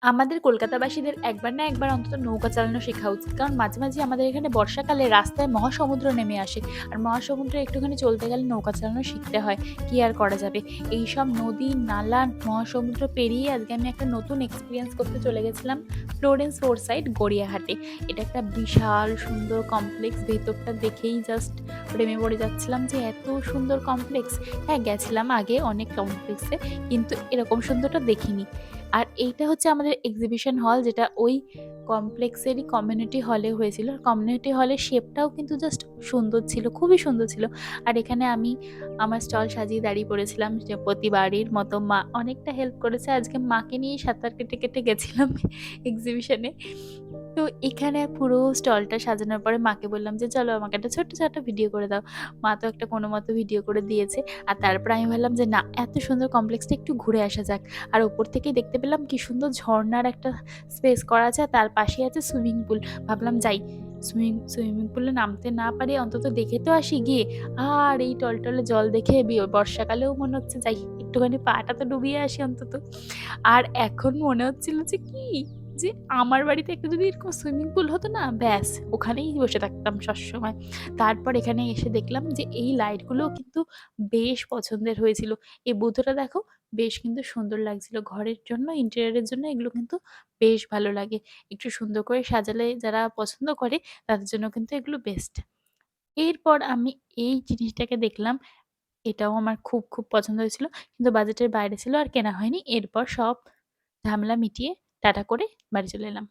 আমাদের কলকাতাবাসীদের একবার না একবার অন্তত নৌকা চালানো শেখা উচিত। কারণ মাঝে, মাঝে আমাদের এখানে বর্ষাকালে রাস্তায় মহাসমুদ্র নেমে আসে। আর মহাসমুদ্রে একটুখানি চলতে গেলে নৌকা চালানো শিখতে হয়। কি আর করা যাবে? এইসব নদী, নালা, মহাসমুদ্র পেরিয়ে আজকে আমি একটা নতুন এক্সপেরিয়েন্স করতে চলে গেছিলাম ফ্লোরেন্স ফোর সাইড গড়িয়াহাটে। এটা একটা বিশাল সুন্দর কমপ্লেক্স। ভেতরটা দেখেই জাস্ট প্রেমে পড়ে যাচ্ছিলাম যে এত সুন্দর কমপ্লেক্স। হ্যাঁ, গেছিলাম আগে অনেক কমপ্লেক্সে, কিন্তু এরকম সুন্দরটা দেখিনি। আর এইটা হচ্ছে আমাদের এক্সিবিশন হল, যেটা ওই কমপ্লেক্সেরই কমিউনিটি হলে হয়েছিল। কমিউনিটি হলের শেপটাও কিন্তু জাস্ট সুন্দর ছিল, খুবই সুন্দর ছিল। আর এখানে আমি আমার স্টল সাজিয়ে দাঁড়িয়ে পড়েছিলাম, যে প্রতিবারের মতো মা অনেকটা হেল্প করেছে। আজকে মাকে নিয়েই সাঁতার কেটে, কেটে গেছিলাম এক্সিবিশনে। তো এখানে পুরো স্টলটা সাজানোর পরে মাকে বললাম যে, "চলো আমাকে একটা ছোট্ট, ছোট্ট ভিডিও করে দাও।" মা তো একটা কোনোমতে ভিডিও করে দিয়েছে। আর তারপরে আমি ভাবলাম যে, "না, এত সুন্দর কমপ্লেক্সটা একটু ঘুরে আসা যাক।" আর ওপর থেকেই দেখতে পেলাম কি সুন্দর ঝর্ণার একটা স্পেস করা আছে, আর তার পাশেই আছে সুইমিং পুল। ভাবলাম যাই, সুইমিং পুলে নামতে না পারি অন্তত দেখে তো আসি গিয়ে। আর এই টলটলে জল দেখে বর্ষাকালেও মনে হচ্ছে যাই একটুখানি পাটা তো ডুবিয়ে আসি অন্তত। আর এখন মনে হচ্ছিল যে কি, যে আমার বাড়িতে একটা যদি এরকম সুইমিং পুল হতো না, ব্যাস ওখানেই বসে থাকতাম সবসময়। তারপর এখানে এসে দেখলাম যে এই লাইটগুলোও কিন্তু বেশ পছন্দের হয়েছিল। এই বুদ্ধটা দেখো, বেশ কিন্তু সুন্দর লাগছিল। ঘরের জন্য, ইন্টেরিয়রের জন্য এগুলো কিন্তু বেশ ভালো লাগে। একটু সুন্দর করে সাজালে যারা পছন্দ করে তাদের জন্য কিন্তু এগুলো বেস্ট। এরপর আমি এই জিনিসটাকে দেখলাম, এটাও আমার খুব, খুব পছন্দ হয়েছিল। কিন্তু বাজেটের বাইরে ছিল আর কেনা হয়নি। এরপর সব ঝামেলা মিটিয়ে টাটা করে বাড়ি চলে এলাম।